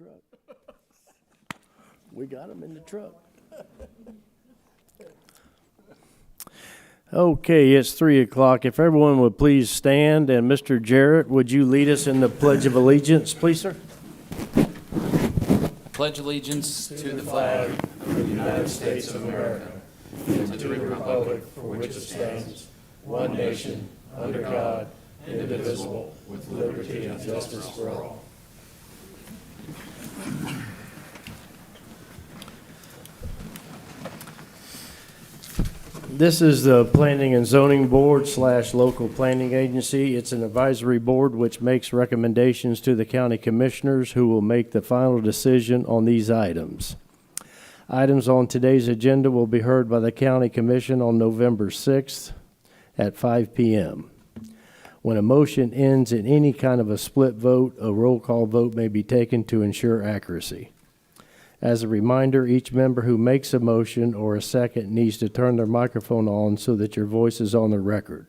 truck. We got them in the truck. Okay, it's 3 o'clock. If everyone would please stand, and Mr. Jarrett, would you lead us in the Pledge of Allegiance, please, sir? Pledge allegiance to the flag of the United States of America and to the republic for which it stands, one nation, under God, indivisible, with liberty and justice for all. This is the Planning and Zoning Board / local planning agency. It's an advisory board which makes recommendations to the county commissioners who will make the final decision on these items. Items on today's agenda will be heard by the county commission on November 6th at 5 p.m. When a motion ends in any kind of a split vote, a roll call vote may be taken to ensure accuracy. As a reminder, each member who makes a motion or a second needs to turn their microphone on so that your voice is on the record.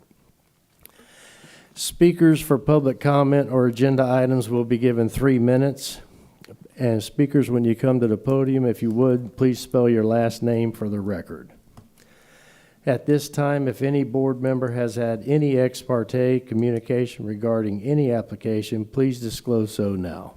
Speakers for public comment or agenda items will be given 3 minutes. And speakers, when you come to the podium, if you would, please spell your last name for the record. At this time, if any board member has had any ex parte communication regarding any application, please disclose so now.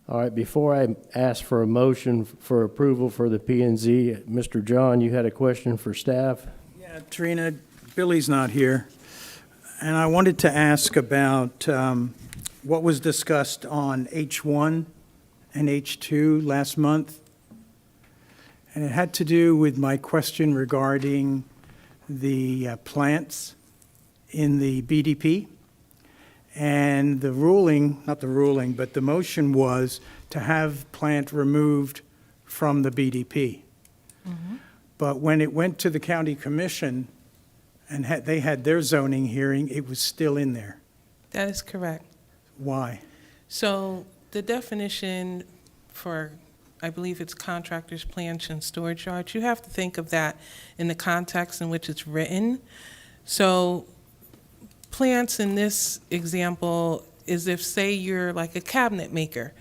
All right, before I ask for a motion for approval for the P&Z, Mr. John, you had a question for staff? Yeah, Trina, Billy's not here. And I wanted to ask about what was discussed on H1 and H2 last month. And it had to do with my question regarding the plants in the BDP. And the ruling, not the ruling, but the motion was to have plant removed from the BDP. Mm-hmm. But when it went to the county commission and they had their zoning hearing, it was still in there. That is correct. Why? So the definition for, I believe it's contractors, plants, and storage yards, you have to think of that in the context in which it's written. So plants in this example is if, say, you're like a cabinet maker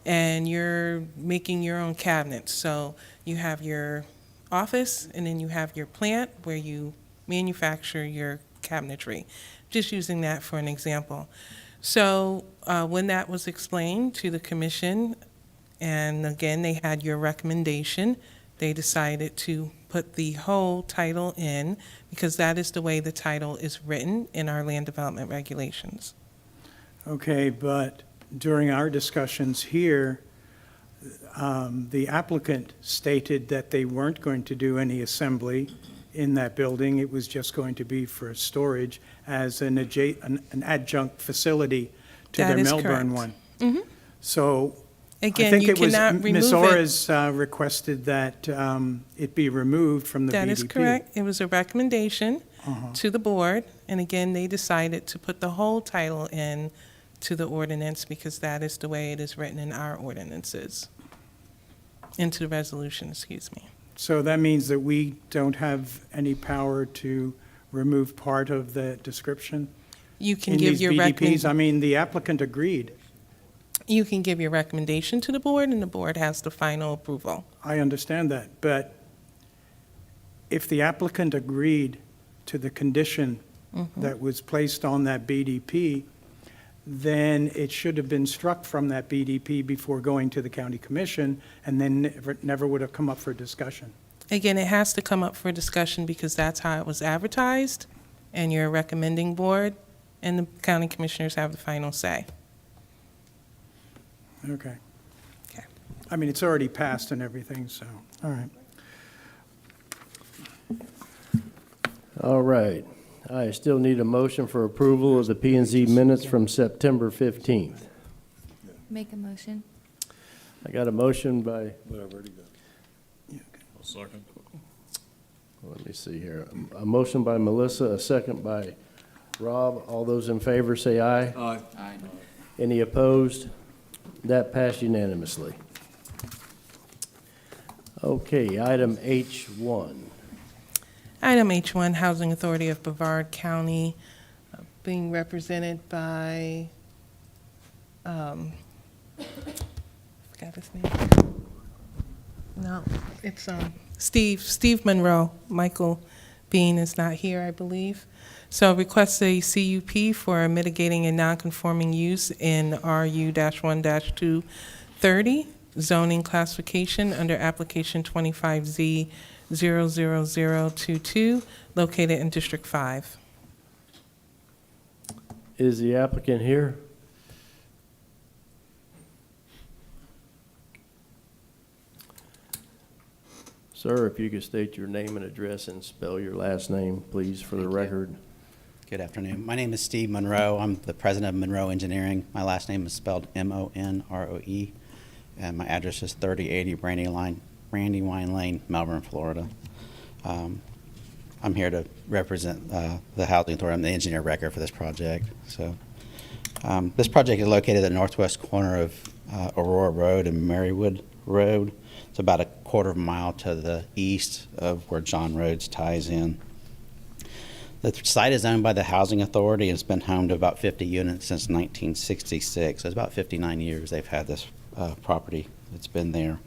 and you're making your own cabinets. So you have your office and then you have your plant where you manufacture your cabinetry. Just using that for an example. So when that was explained to the commission, and again, they had your recommendation, they decided to put the whole title in because that is the way the title is written in our land development regulations. Okay, but during our discussions here, the applicant stated that they weren't going to do any assembly in that building. It was just going to be for storage as an adjunct facility to That their is Melbourne correct. one. Mm-hmm. So Again, I think you it was cannot remove Ms. it. Ora's requested that it be removed from the BDP. That is correct. It was a recommendation to the board, and again, they decided to put the whole title in to the ordinance because that is the way it is written in our ordinances, into the resolution, excuse me. So that means that we don't have any power to remove part of the description You can in give these your BDPs? I mean, the applicant agreed. You can give your recommendation to the board, and the board has the final approval. I understand that, but if the applicant agreed to the condition that was placed on that BDP, then it should have been struck from that BDP before going to the county commission, and then never would have come up for discussion. Again, it has to come up for discussion because that's how it was advertised, and you're a recommending board, and the county commissioners have the final say. Okay. Okay. I mean, it's already passed and everything, so, all right. All right. I still need a motion for approval of the P&Z minutes from September 15th. Make a motion. I got a motion by, I'll second. let me see here, a motion by Melissa, a second by Rob. All those in favor say aye. Aye. Any opposed? That passed unanimously. Okay, item H1. Item H1, Housing Authority of Brevard County, being represented by Forgot his name. No, it's Steve Monroe. Michael Bean is not here, I believe. So request a CUP for mitigating a non-conforming use in RU-1-230 zoning classification under application 25Z00022 located in District 5. Is the applicant here? Sir, if you could state your name and address and spell your last name, please, for the record. Good afternoon. My name is Steve Monroe. I'm the president of Monroe Engineering. My last name is spelled M-O-N-R-O-E, and my address is 3080 Brandywine Lane, Melbourne, Florida. I'm here to represent the Housing Authority. I'm the engineer record for this project. So, this project is located at the northwest corner of Aurora Road and Marywood Road. It's about a quarter of a mile to the east of where John Rhodes ties in. The site is owned by the Housing Authority and it's been home to about 50 units since 1966. So it's about 59 years they've had this property that's been there.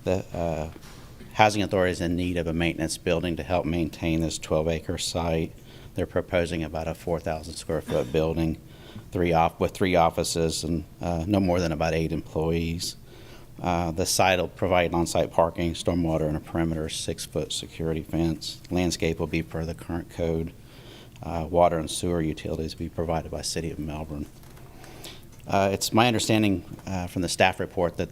The Housing Authority is in need of a maintenance building to help maintain this 12-acre site. They're proposing about a 4,000 square foot building with 3 offices and no more than about 8 employees. The site will provide on-site parking, stormwater, and a perimeter 6-foot security fence. Landscape will be per the current code. Water and sewer utilities will be provided by City of Melbourne. It's my understanding from the staff report that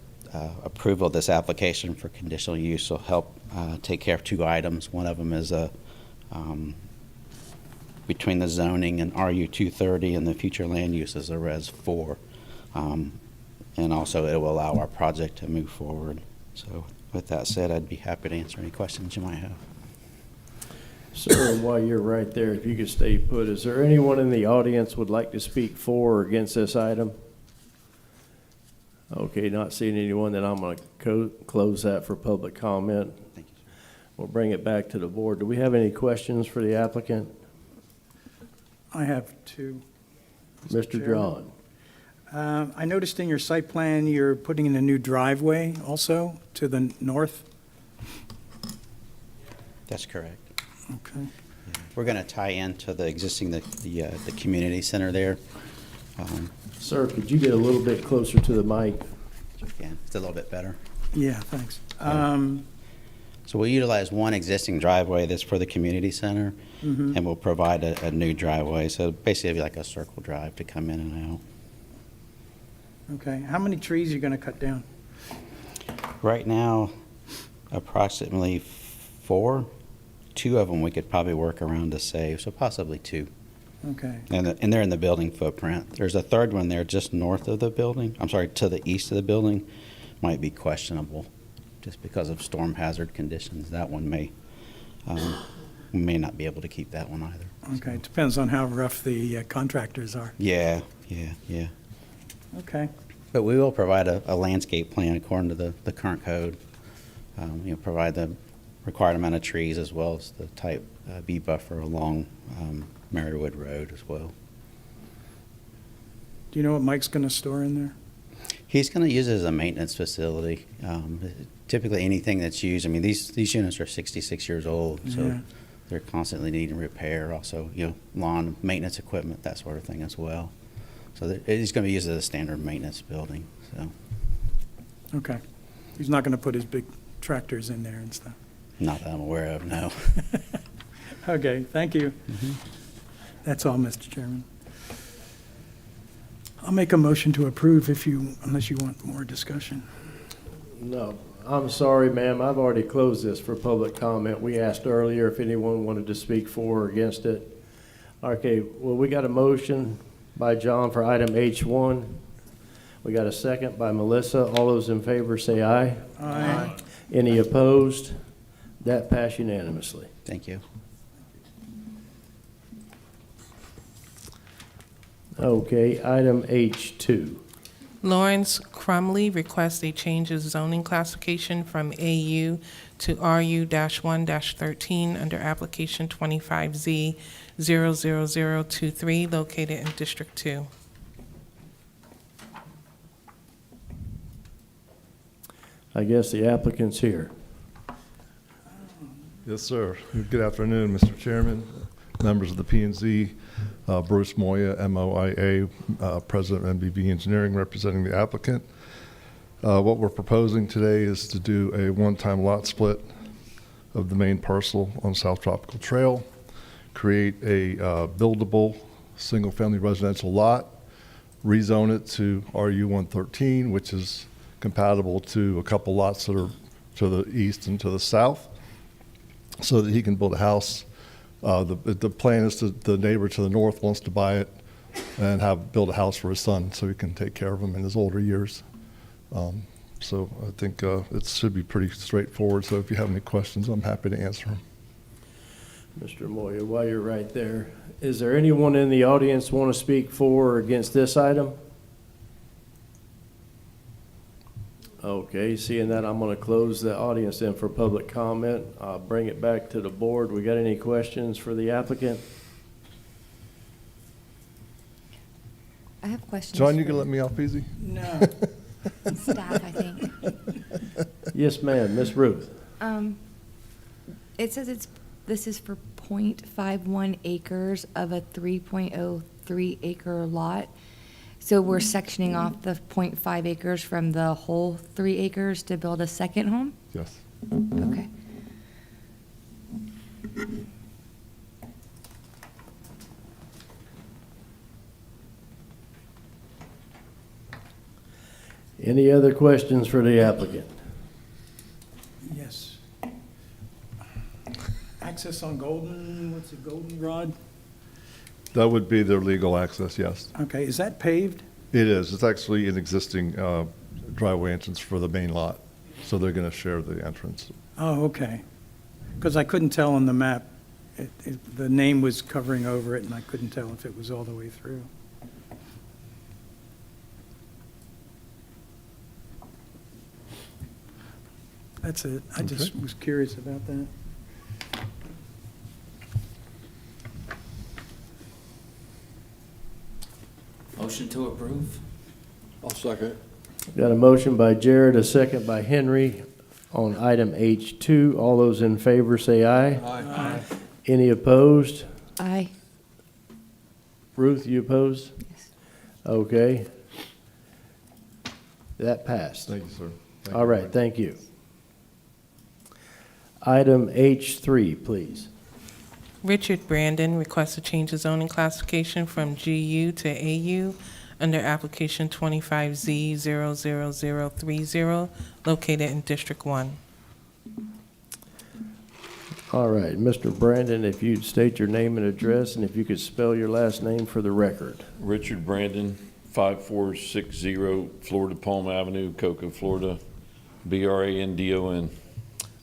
approval of this application for conditional use will help take care of 2 items. One of them is between the zoning and RU 230 and the future land use is a Res 4. And also it will allow our project to move forward. So with that said, I'd be happy to answer any questions you might have. Sir, while you're right there, if you could stay put, is there anyone in the audience would like to speak for or against this item? Okay, not seeing anyone, then I'm going to close that for public comment. Thank you, sir. We'll bring it back to the board. Do we have any questions for the applicant? I have 2. Mr. Chairman. John. I noticed in your site plan, you're putting in a new driveway also to the north. That's correct. Okay. We're going to tie into the existing the community center there. Sir, could you get a little bit closer to the mic? Yeah, it's a little bit better. Yeah, thanks. So we'll utilize one existing driveway that's for the community center, and we'll provide a new driveway. So basically, it'll be like a circle drive to come in and out. Okay. How many trees are you going to cut down? Right now, approximately 4. 2 of them we could probably work around to save, so possibly 2. Okay. And they're in the building footprint. There's a third one there just north of the building. I'm sorry, to the east of the building. Might be questionable just because of storm hazard conditions. That one we may not be able to keep that one either. Okay. It depends on how rough the contractors are. Yeah. Okay. But we will provide a landscape plan according to the current code. Provide the required amount of trees as well as the type B buffer along Marywood Road as well. Do you know what Mike's going to store in there? He's going to use it as a maintenance facility. Typically anything that's used, I mean, these units are 66 years old, so Yeah. they're constantly needing repair. Also, lawn maintenance equipment, that sort of thing as well. So it's going to be used as a standard maintenance building. So Okay. He's not going to put his big tractors in there and stuff. not that I'm aware of, no. Okay, thank you. That's all, Mr. Chairman. I'll make a motion to approve unless you want more discussion. No, I'm sorry, ma'am. I've already closed this for public comment. We asked earlier if anyone wanted to speak for or against it. Okay, well, we got a motion by John for item H1. We got a second by Melissa. All those in favor say aye. Aye. Any opposed? That passed unanimously. Thank you. Okay, item H2. Lawrence Crumley requests a change of zoning classification from AU to RU-1-13 under application 25Z00023 located in District 2. I guess the applicant's here. Yes, sir. Good afternoon, Mr. Chairman, members of the P&Z, Bruce Moya, MOIA, President of MBV Engineering, representing the applicant. What we're proposing today is to do a one-time lot split of the main parcel on South Tropical Trail, create a buildable single-family residential lot, rezone it to RU 113, which is compatible to a couple lots that are to the east and to the south, so that he can build a house. The plan is the neighbor to the north wants to buy it and build a house for his son so he can take care of him in his older years. So I think it should be pretty straightforward. So if you have any questions, I'm happy to answer them. Mr. Moya, while you're right there, is there anyone in the audience want to speak for or against this item? Okay, seeing that, I'm going to close the audience then for public comment. I'll bring it back to the board. We got any questions for the applicant? I have questions. John, you for can let me off easy? No. Staff, I think. Yes, ma'am. Miss Ruth. It says this is for 0.51 acres of a 3.03 acre lot. So we're sectioning off the 0.5 acres from the whole 3 acres to build a second home? Yes. Okay. Any other questions for the applicant? Yes. Access on Goldenrod? That would be their legal access, yes. Okay, is that paved? It is. It's actually an existing driveway entrance for the main lot. So they're going to share the entrance. Oh, okay. Because I couldn't tell on the map. The name was covering over it, and I couldn't tell if it was all the way through. That's it. I just was curious about that. Motion to approve? I'll second. Got a motion by Jared, a second by Henry on item H2. All those in favor say aye. Aye. Any opposed? Aye. Ruth, you opposed? Yes. Okay. That passed. Thank you, sir. Thank All you. right, thank you. Item H3, please. Richard Brandon requests to change the zoning classification from GU to AU under application 25Z00030, located in District 1. All right, Mr. Brandon, if you'd state your name and address, and if you could spell your last name for the record. Richard Brandon, 5460 Florida Palm Avenue, Cocoa, Florida, Brandon.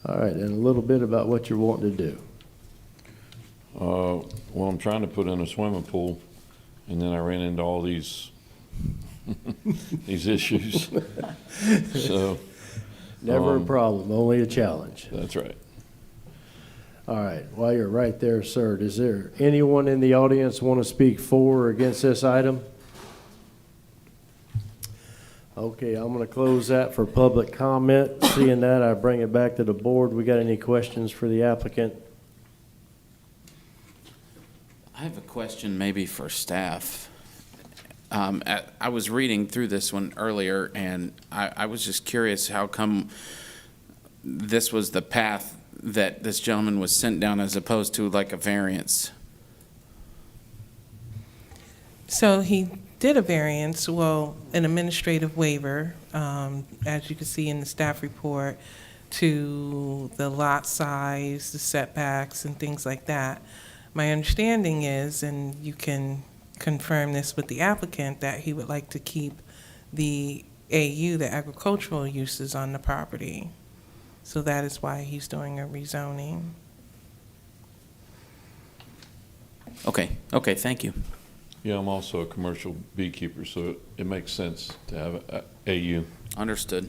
All right, and a little bit about what you're wanting to do. Well, I'm trying to put in a swimming pool, and then I ran into all these these issues. So Never a problem, only a challenge. that's right. All right, while you're right there, sir, is there anyone in the audience want to speak for or against this item? Okay, I'm going to close that for public comment. Seeing that, I bring it back to the board. We got any questions for the applicant? I have a question maybe for staff. I was reading through this one earlier, and I was just curious how come this was the path that this gentleman was sent down as opposed to like a variance? So he did a variance, well, an administrative waiver, as you can see in the staff report, to the lot size, the setbacks, and things like that. My understanding is, and you can confirm this with the applicant, that he would like to keep the AU, the agricultural uses on the property. So that is why he's doing a rezoning. Okay, thank you. Yeah, I'm also a commercial beekeeper, so it makes sense to have a AU. Understood.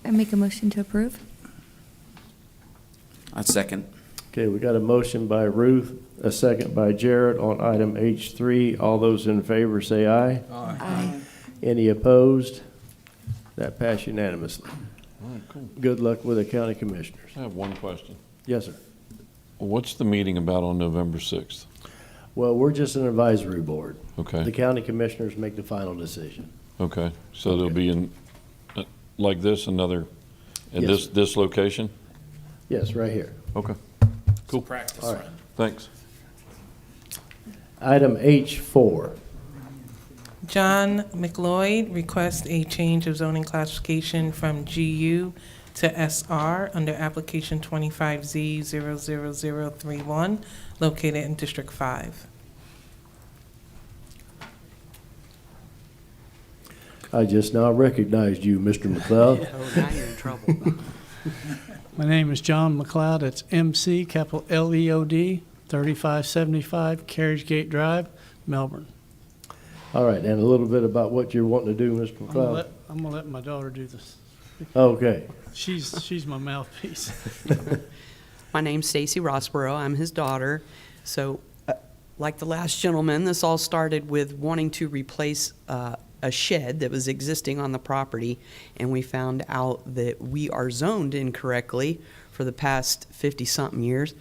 I make a motion to approve? I'd second. Okay, we got a motion by Ruth, a second by Jared on item H3. All those in favor say aye. Aye. Any opposed? That passed unanimously. All right, cool. Good luck with the county commissioners. I have one question. Yes, sir. What's the meeting about on November 6th? Well, we're just an advisory board. The Okay, county commissioners make the final decision. okay. So there'll be in, like this, another, at Yes. this location? Yes, right here. Okay, cool. Practice All right. run. Thanks. Item H4. John McLeod requests a change of zoning classification from GU to SR under application 25Z00031, located in District 5. I just now recognized you, Mr. McLeod. Oh, now you're in trouble. My name is John McLeod. It's MC, capital Leod, 3575 Carriage Gate Drive, Melbourne. All right, and a little bit about what you're wanting to do, Mr. McLeod. I'm gonna let my daughter do this. Okay. She's my mouthpiece. My name's Stacy Rossborough. I'm his daughter. So, like the last gentleman, this all started with wanting to replace a shed that was existing on the property, and we found out that we are zoned incorrectly for the past 50-something years.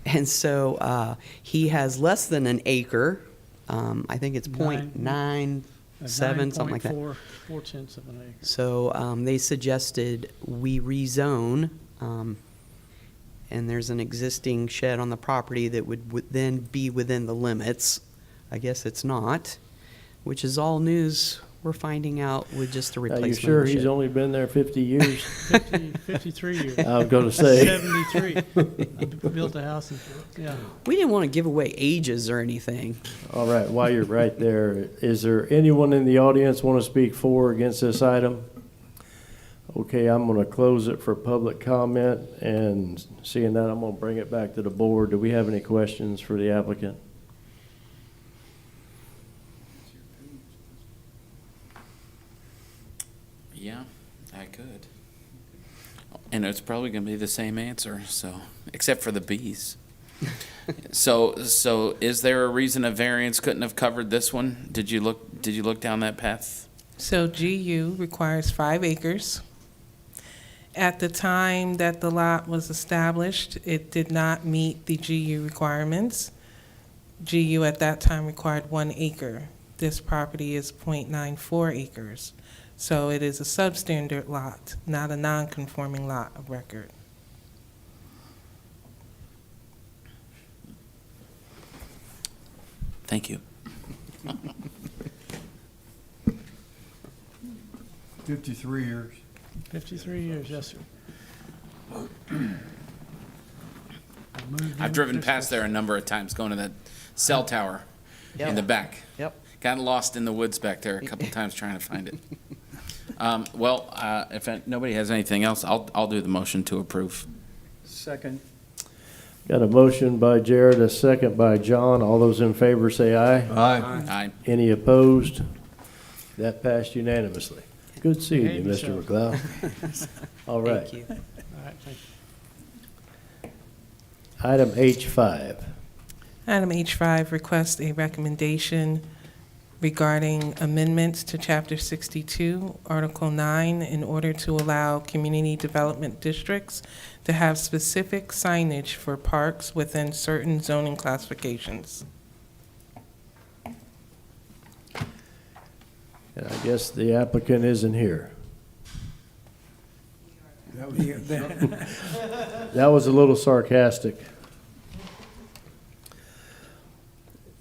And so he has less than an acre. I think it's .97, something like that. 9.4 of an acre. So they suggested we rezone, and there's an existing shed on the property that would then be within the limits. I guess it's not, which is all news we're finding out with just the Are replacement you of sure the he's shed. only been there 50 years? 53 years. I was going to say. 73. I built a house, yeah. We didn't want to give away ages or anything. All right, while you're right there, is there anyone in the audience want to speak for or against this item? Okay, I'm going to close it for public comment, and seeing that, I'm going to bring it back to the board. Do we have any questions for the applicant? Yeah, I could. And it's probably going to be the same answer, so, except for the bees. So is there a reason a variance couldn't have covered this one? Did you look down that path? So GU requires 5 acres. At the time that the lot was established, it did not meet the GU requirements. GU at that time required 1 acre. This property is .94 acres. So it is a substandard lot, not a non-conforming lot of record. Thank you. 53 years. 53 years, yes, sir. I've driven past there a number of times going to that cell tower in the back. Yep. Got lost in the woods back there a couple times trying to find it. If nobody has anything else, I'll do the motion to approve. Second. Got a motion by Jared, a second by John. All those in favor say aye. Aye. Aye. Any opposed? That passed unanimously. Good seeing you, Behave Mr. yourself. McLeod. All right. Thank you. All right, thank you. Item H5. Item H5 requests a recommendation regarding amendments to Chapter 62, Article 9, in order to allow community development districts to have specific signage for parks within certain zoning classifications. And I guess the applicant isn't here. That was a little sarcastic.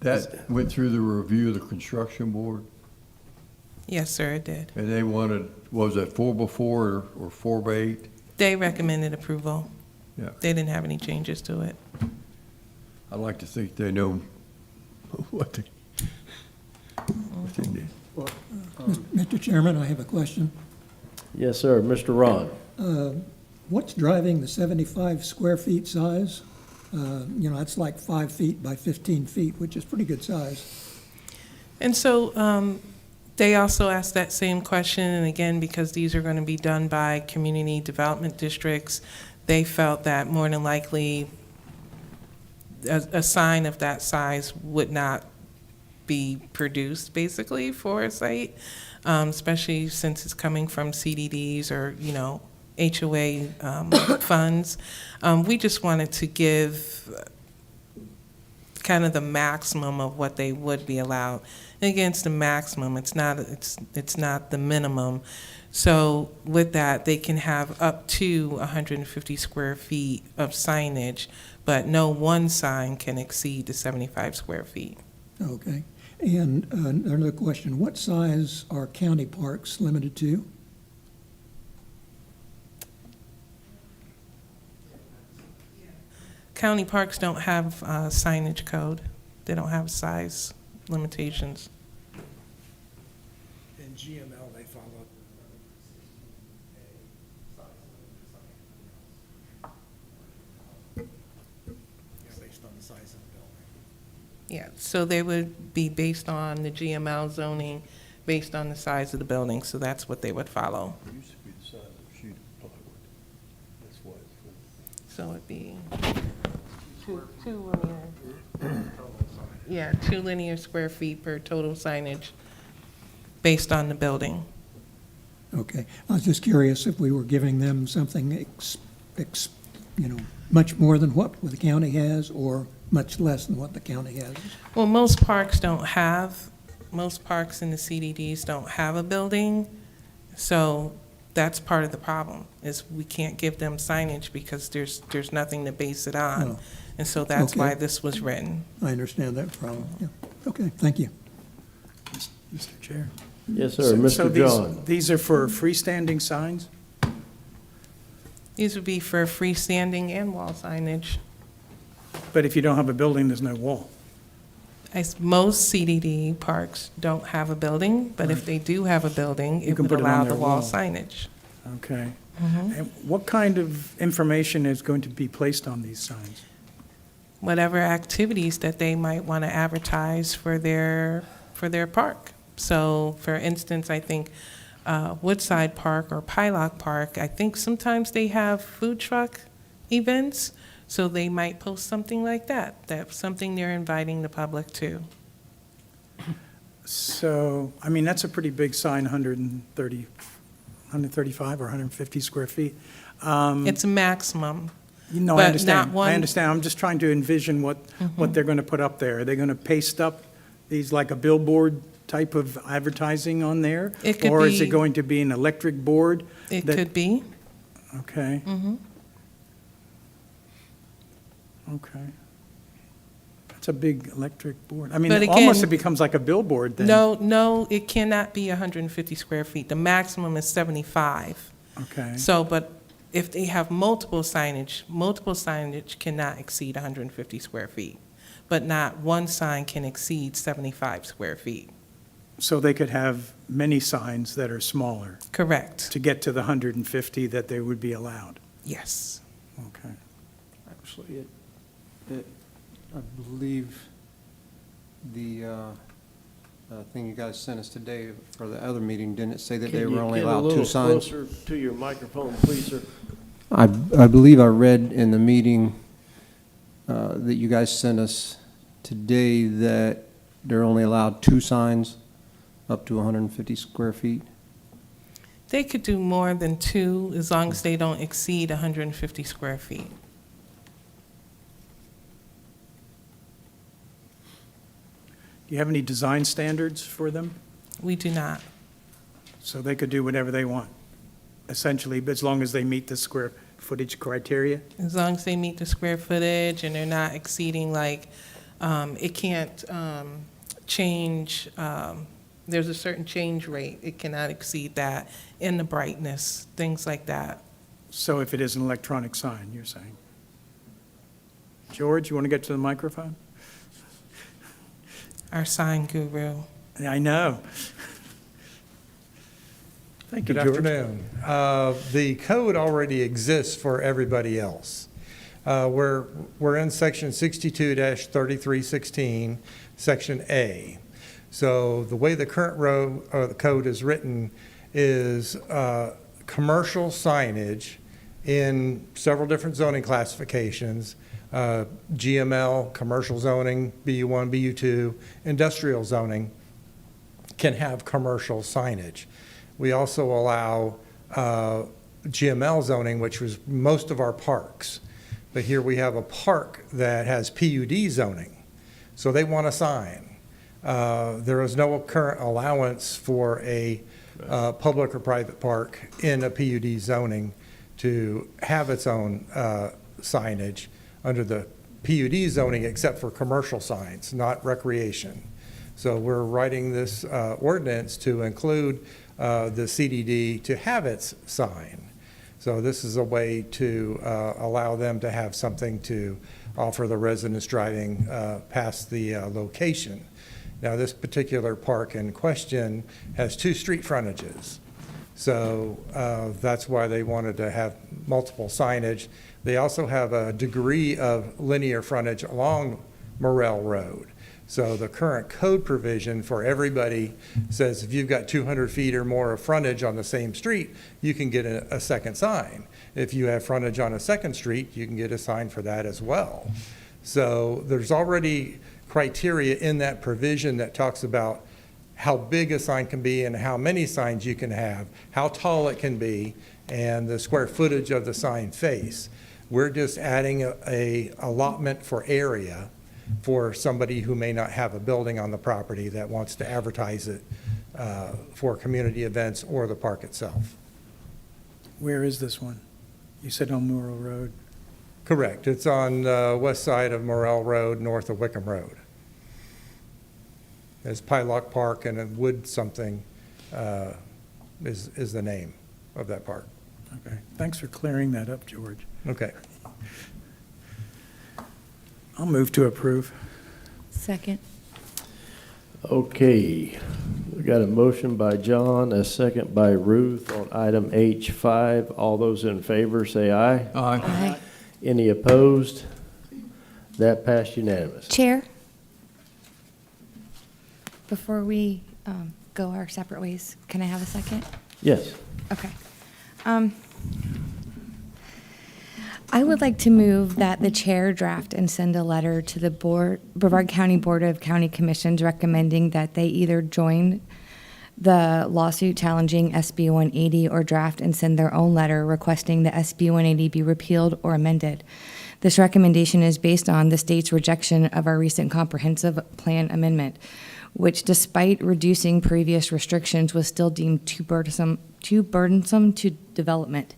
That went through the review of the construction board, Yes, sir, it did. and they wanted, what was that 4x4 or 4x8? They recommended approval. Yeah. They didn't have any changes to it. I like to think they know what they did. Mr. Chairman, I have a question. Yes, sir. Mr. Ron. What's driving the 75 square feet size? That's like 5 feet by 15 feet, which is pretty good size. And so they also asked that same question, and again, because these are going to be done by community development districts, they felt that more than likely a sign of that size would not be produced, basically, for a site. especially since it's coming from CDDs or, you know, HOA funds. We just wanted to give kind of the maximum of what they would be allowed. And again, it's the maximum. It's not the minimum. So with that, they can have up to 150 square feet of signage, but no one sign can exceed the 75 square feet. Okay. And another question, what size are county parks limited to? County parks don't have signage code. They don't have size limitations. In GML, they follow. Based on the size of the building. Yeah, so they would be based on the GML zoning, based on the size of the building, so that's what they would follow. It used to be the size of a sheet of plywood. That's why it's So it'd be two linear, yeah, 2 linear square feet per total signage based on the building. Okay. I was just curious if we were giving them something, much more than what the county has or much less than what the county has. Well, most parks in the CDDs don't have a building, so that's part of the problem, is we can't give them signage because there's nothing to base it on. Oh. And so that's Okay. why this was written. I understand that problem. Yeah. Okay, thank you. Mr. Chair. Yes, sir. So Mr. John. These are for freestanding signs? These would be for freestanding and wall signage. But if you don't have a building, there's no wall. Most CDD parks don't have a building, but if they do have a building, You it can would put it on allow their the wall wall. signage. Okay. And what kind of information is going to be placed on these signs? Whatever activities that they might want to advertise for their park. So, for instance, I think Woodside Park or Pylock Park, I think sometimes they have food truck events, so they might post something like that. That's something they're inviting the public to. So, I mean, that's a pretty big sign, 135 or 150 square feet. It's a maximum. No, but I understand. not one- I understand. I'm just trying to envision what they're going to put up there. Are they going to paste up these like a billboard type of advertising on there? It could Or is it be- going to be an electric board? It that- could be. Okay, Mhm. okay. That's a big electric board. I mean, But almost again- it becomes like a billboard then. No, it cannot be 150 square feet. The maximum is 75. Okay, So, but if they have multiple signage cannot exceed 150 square feet. But not one sign can exceed 75 square feet. so they could have many signs that are smaller Correct. to get to the 150 that they would be allowed. Yes. Okay. Actually, I believe the thing you guys sent us today for the other meeting, didn't it say that they were only allowed 2 signs? Can you get a little closer to your microphone, please, sir? I believe I read in the meeting that you guys sent us today that they're only allowed 2 signs up to 150 square feet. They could do more than 2 as long as they don't exceed 150 square feet. Do you have any design standards for them? We do not. So they could do whatever they want, essentially, but as long as they meet the square footage criteria? As long as they meet the square footage and they're not exceeding, like, it can't change, there's a certain change rate. It cannot exceed that in the brightness, things like that. So if it is an electronic sign, you're saying? George, you want to get to the microphone? Our sign guru. I know. Thank you, Good George. afternoon. The code already exists for everybody else. We're in section 62-3316, section A. So the way the current the code is written is commercial signage in several different zoning classifications, GML, commercial zoning, BU1, BU2, industrial zoning. can have commercial signage. We also allow GML zoning, which was most of our parks. But here we have a park that has PUD zoning, so they want a sign. There is no current allowance for a public or private park in a PUD zoning to have its own signage under the PUD zoning, except for commercial signs, not recreation. So we're writing this ordinance to include the CDD to have its sign. So this is a way to allow them to have something to offer the residents driving past the location. Now, this particular park in question has 2 street frontages. So that's why they wanted to have multiple signage. They also have a degree of linear frontage along Morrell Road. So the current code provision for everybody says if you've got 200 feet or more of frontage on the same street, you can get a second sign. If you have frontage on a second street, you can get a sign for that as well. So there's already criteria in that provision that talks about how big a sign can be and how many signs you can have, how tall it can be, and the square footage of the sign face. We're just adding a allotment for area for somebody who may not have a building on the property that wants to advertise it for community events or the park itself. Where is this one? You said on Morrell Road. Correct. It's on the west side of Morrell Road, north of Wickham Road. There's Pylock Park and Wood something is the name of that park. Okay, thanks for clearing that up, George. Okay. I'll move to approve. Second. Okay, we got a motion by John, a second by Ruth on item H5. All those in favor say aye. Aye. Any opposed? That passed unanimous. Chair, before we go our separate ways, can I have a second? Yes. Okay. I would like to move that the chair draft and send a letter to the Brevard County Board of County Commissions recommending that they either join the lawsuit challenging SB 180 or draft and send their own letter requesting the SB 180 be repealed or amended. This recommendation is based on the state's rejection of our recent comprehensive plan amendment, which despite reducing previous restrictions was still deemed too burdensome to development.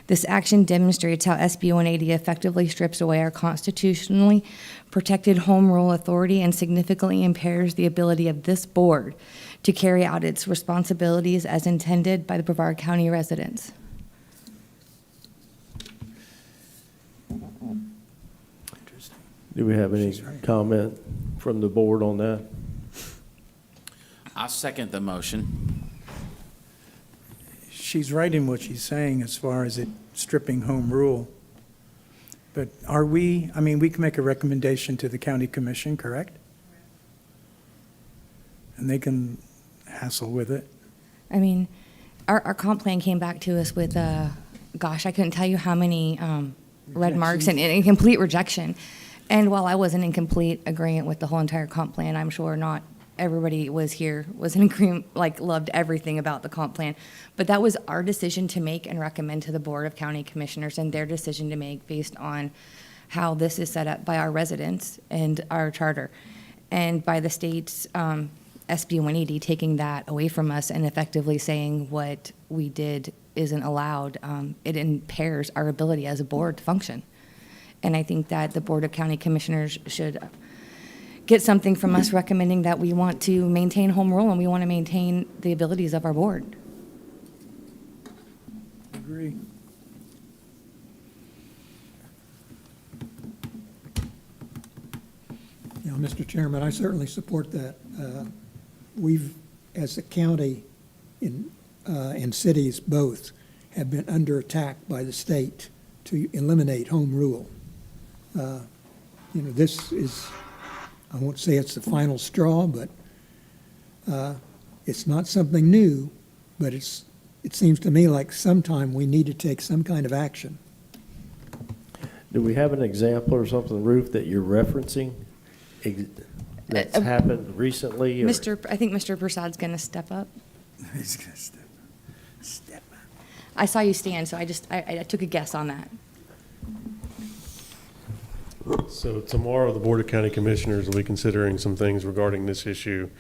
This action demonstrates how SB 180 effectively strips away our constitutionally protected home rule authority and significantly impairs the ability of this board to carry out its responsibilities as intended by the Brevard County residents. Do we have any comment from the board on that? I'll second the motion. She's right in what she's saying as far as it stripping home rule. But are we, I mean, we can make a recommendation to the county commission, correct? And they can hassle with it. I mean, our comp plan came back to us with, gosh, I couldn't tell you how many red marks and incomplete rejection. And while I wasn't in complete agreement with the whole entire comp plan, I'm sure not everybody was in agreement, like loved everything about the comp plan. But that was our decision to make and recommend to the Board of County Commissioners, and their decision to make based on how this is set up by our residents and our charter. And by the state's SB 180 taking that away from us and effectively saying what we did isn't allowed, it impairs our ability as a board to function. And I think that the Board of County Commissioners should get something from us recommending that we want to maintain home rule and we want to maintain the abilities of our board. Agree. You know, Mr. Chairman, I certainly support that. We've, as a county and cities both, have been under attack by the state to eliminate home rule. You know, this is, I won't say it's the final straw, but it's not something new, but it seems to me like sometime we need to take some kind of action. Do we have an example or something, Ruth, that you're referencing? that's happened recently? or- I think Mr. Prasad's going to step up. He's gonna step up. I saw you stand, so I took a guess on that. So tomorrow, the Board of County Commissioners will be considering some things regarding this issue.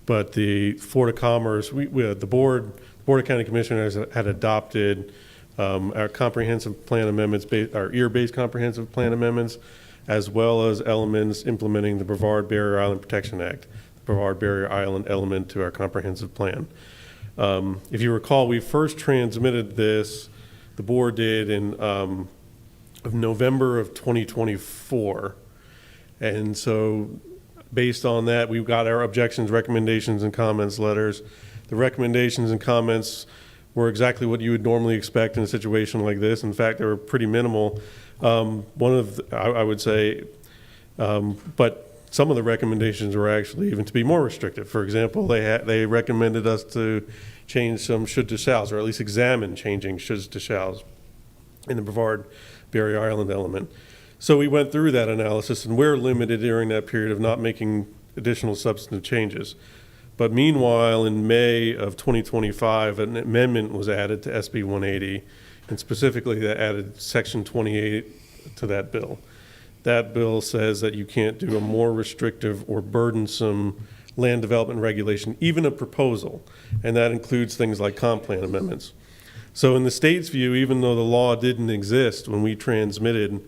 But the Board of Commerce, the Board of County Commissioners had adopted our comprehensive plan amendments, our ear-based comprehensive plan amendments, as well as elements implementing the Brevard Barrier Island Protection Act, the Brevard Barrier Island element to our comprehensive plan. If you recall, we first transmitted this, the board did in of November of 2024. And so based on that, we've got our objections, recommendations, and comments letters. The recommendations and comments were exactly what you would normally expect in a situation like this. In fact, they were pretty minimal. I would say, but some of the recommendations were actually even to be more restrictive. For example, they recommended us to change some should to shalls, or at least examine changing shoulds to shalls in the Brevard Barrier Island element. So we went through that analysis, and we're limited during that period of not making additional substantive changes. But meanwhile, in May of 2025, an amendment was added to SB 180, and specifically that added Section 28 to that bill. That bill says that you can't do a more restrictive or burdensome land development regulation, even a proposal, and that includes things like comp plan amendments. So in the state's view, even though the law didn't exist when we transmitted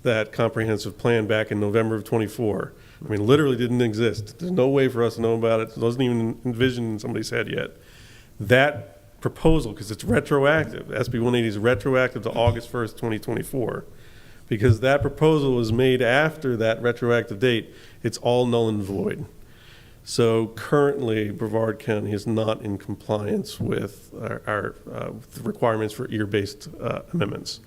that comprehensive plan back in November of 24, I mean, literally didn't exist. There's no way for us to know about it. It wasn't even envisioned in somebody's head yet. That proposal, because it's retroactive, SB 180 is retroactive to August 1st, 2024. Because that proposal was made after that retroactive date, it's all null and void. So currently, Brevard County is not in compliance with our requirements for ear-based amendments.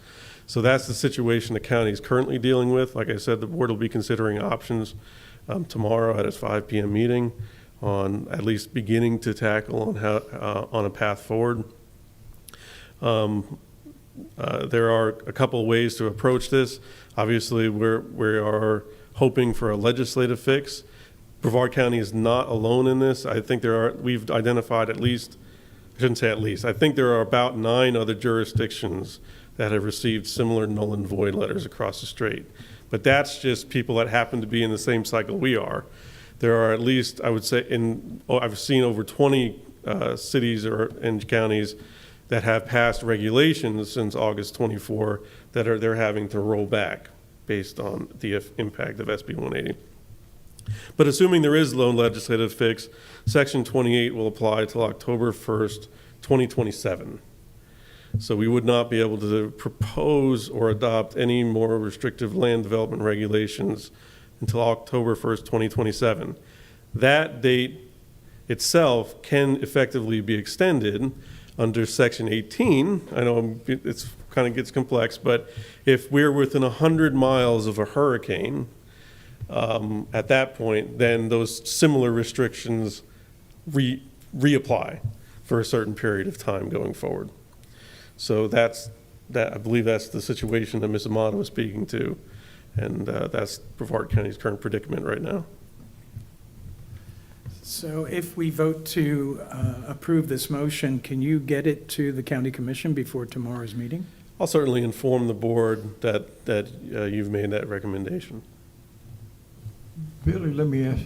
So that's the situation the county is currently dealing with. Like I said, the board will be considering options tomorrow at its 5 p.m. meeting on at least beginning to tackle on how on a path forward. There are a couple of ways to approach this. Obviously, we are hoping for a legislative fix. Brevard County is not alone in this. I think we've identified at least, I shouldn't say at least, I think there are about 9 other jurisdictions that have received similar null and void letters across the strait. But that's just people that happen to be in the same cycle we are. There are at least, I would say, I've seen over 20 cities and counties that have passed regulations since August 24 that they're having to roll back based on the impact of SB 180. But assuming there is no legislative fix, Section 28 will apply till October 1st, 2027. So we would not be able to propose or adopt any more restrictive land development regulations until October 1st, 2027. That date itself can effectively be extended under Section 18. I know it's kind of gets complex, but if we're within 100 miles of a hurricane, at that point, then those similar restrictions reapply for a certain period of time going forward. So I believe that's the situation that Ms. Amato was speaking to, and that's Brevard County's current predicament right now. So if we vote to approve this motion, can you get it to the county commission before tomorrow's meeting? I'll certainly inform the board that you've made that recommendation. Billy, let me ask,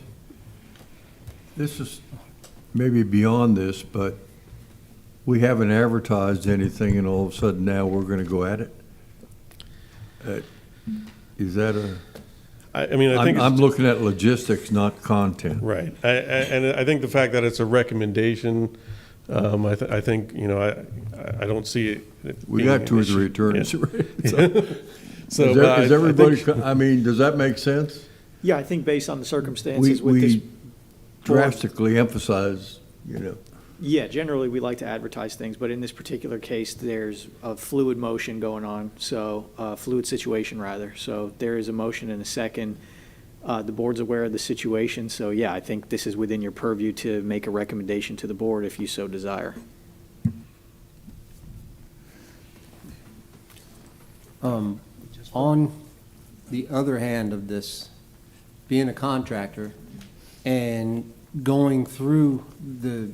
this is maybe beyond this, but we haven't advertised anything and all of a sudden now we're going to go at it? Is that I think I'm looking at logistics, not content. Right. And I think the fact that it's a recommendation, I think, I don't see it. We got 2 or 3 attorneys. Yeah. Right? So is everybody, I mean, does that make sense? Yeah, I think based on the circumstances with We this. drastically emphasize, Yeah, generally we like to advertise things, but in this particular case, there's a fluid motion going on, fluid situation rather. So there is a motion and a second. The board's aware of the situation, so yeah, I think this is within your purview to make a recommendation to the board if you so desire. On the other hand of this, being a contractor, and going through the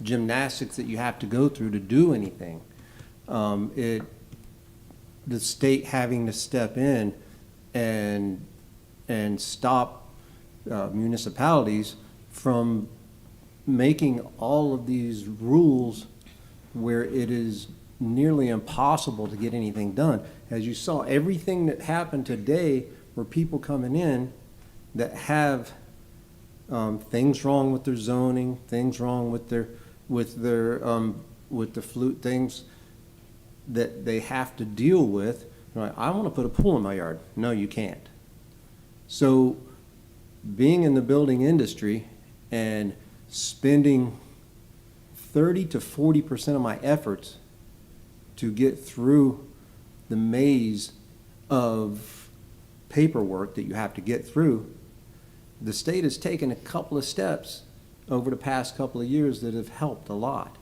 gymnastics that you have to go through to do anything. The state having to step in and stop municipalities from making all of these rules where it is nearly impossible to get anything done. As you saw, everything that happened today were people coming in that have things wrong with their zoning, things wrong with the flute, things that they have to deal with. Right? I want to put a pool in my yard. No, you can't. So being in the building industry and spending 30 to 40% of my efforts to get through the maze of paperwork that you have to get through, the state has taken a couple of steps over the past couple of years that have helped a lot.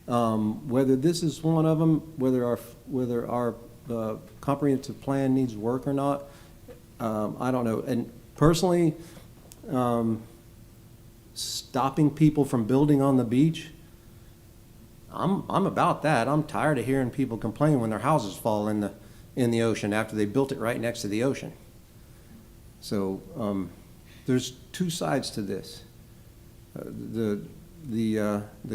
Whether this is one of them, whether our comprehensive plan needs work or not, I don't know. And personally, stopping people from building on the beach, I'm about that. I'm tired of hearing people complain when their houses fall in the ocean after they built it right next to the ocean. So there's two sides to this. The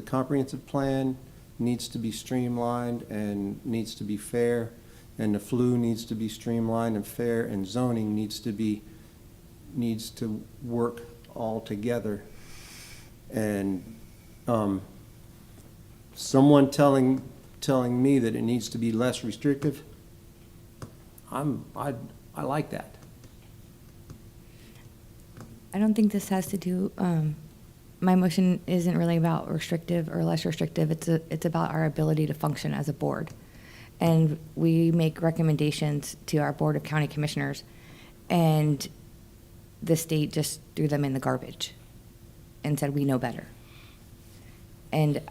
comprehensive plan needs to be streamlined and needs to be fair, and the flu needs to be streamlined and fair, and zoning needs to work all together. And someone telling me that it needs to be less restrictive, I like that. I don't think this has to do, my motion isn't really about restrictive or less restrictive. It's about our ability to function as a board. And we make recommendations to our Board of County Commissioners, and the state just threw them in the garbage and said, we know better. And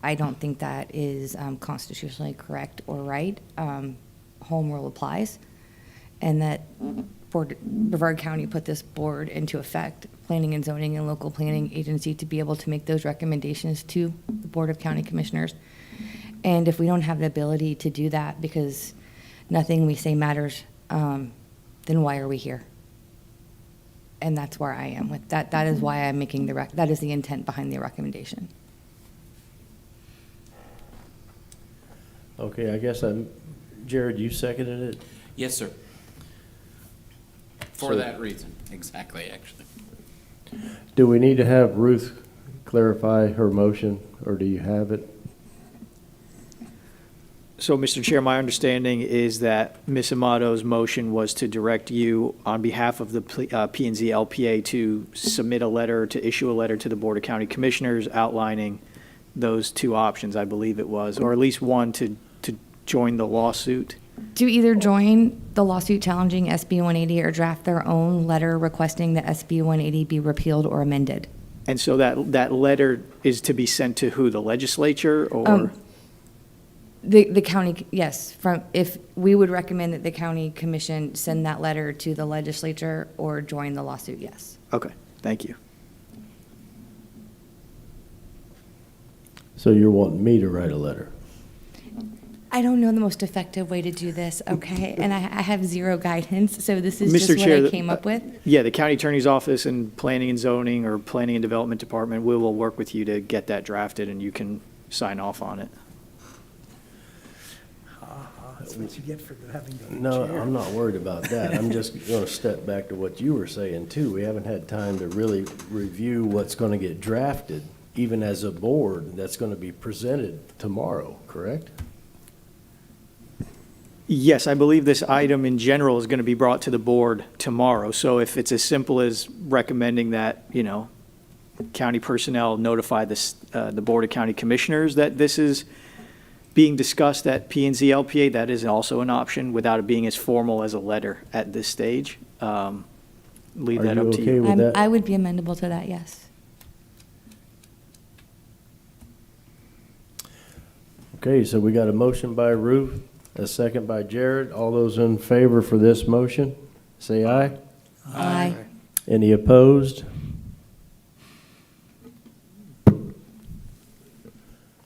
I don't think that is constitutionally correct or right. Home rule applies, and that Brevard County put this board into effect, planning and zoning and local planning agency, to be able to make those recommendations to the Board of County Commissioners. And if we don't have the ability to do that because nothing we say matters, then why are we here? And that's where I am with that. That is why I'm making that is the intent behind the recommendation. Okay, I guess Jared, you seconded it? Yes, sir. For that reason, exactly, actually. Do we need to have Ruth clarify her motion, or do you have it? So, Mr. Chair, my understanding is that Ms. Amato's motion was to direct you on behalf of the P&Z LPA to submit a letter, to issue a letter to the Board of County Commissioners outlining those two options, I believe it was, or at least one to join the lawsuit. To either join the lawsuit challenging SB 180 or draft their own letter requesting that SB 180 be repealed or amended. And so that letter is to be sent to who, the legislature or? The county, yes. If we would recommend that the county commission send that letter to the legislature or join the lawsuit, yes. Okay, thank you. So you're wanting me to write a letter? I don't know the most effective way to do this, okay? And I have zero guidance, so this is Mr. just Chair, what I came up with. Yeah, the county attorney's office and planning and zoning or planning and development department, we will work with you to get that drafted and you can sign off on it. That's what you get for having the No, chair. I'm not worried about that. I'm just going to step back to what you were saying, too. We haven't had time to really review what's going to get drafted, even as a board, that's going to be presented tomorrow, correct? Yes, I believe this item in general is going to be brought to the board tomorrow. So if it's as simple as recommending that, county personnel notify the Board of County Commissioners that this is being discussed at P&Z LPA, that is also an option without it being as formal as a letter at this stage. Leave that up to you. Are you okay with that? I would be amendable to that, yes. Okay, so we got a motion by Ruth, a second by Jared. All those in favor for this motion, say aye. Aye. Any opposed?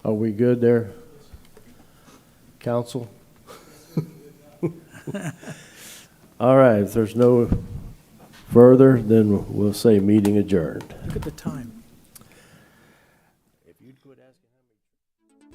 Are we good there, council? All right, if there's no further, then we'll say meeting adjourned. Look at the time.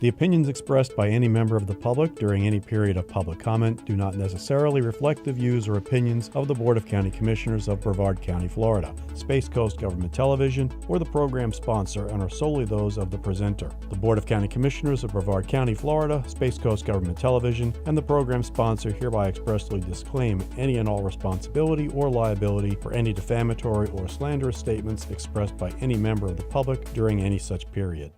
The opinions expressed by any member of the public during any period of public comment do not necessarily reflect the views or opinions of the Board of County Commissioners of Brevard County, Florida, Space Coast Government Television, or the program sponsor, and are solely those of the presenter. The Board of County Commissioners of Brevard County, Florida, Space Coast Government Television, and the program sponsor hereby expressly disclaim any and all responsibility or liability for any defamatory or slanderous statements expressed by any member of the public during any such period.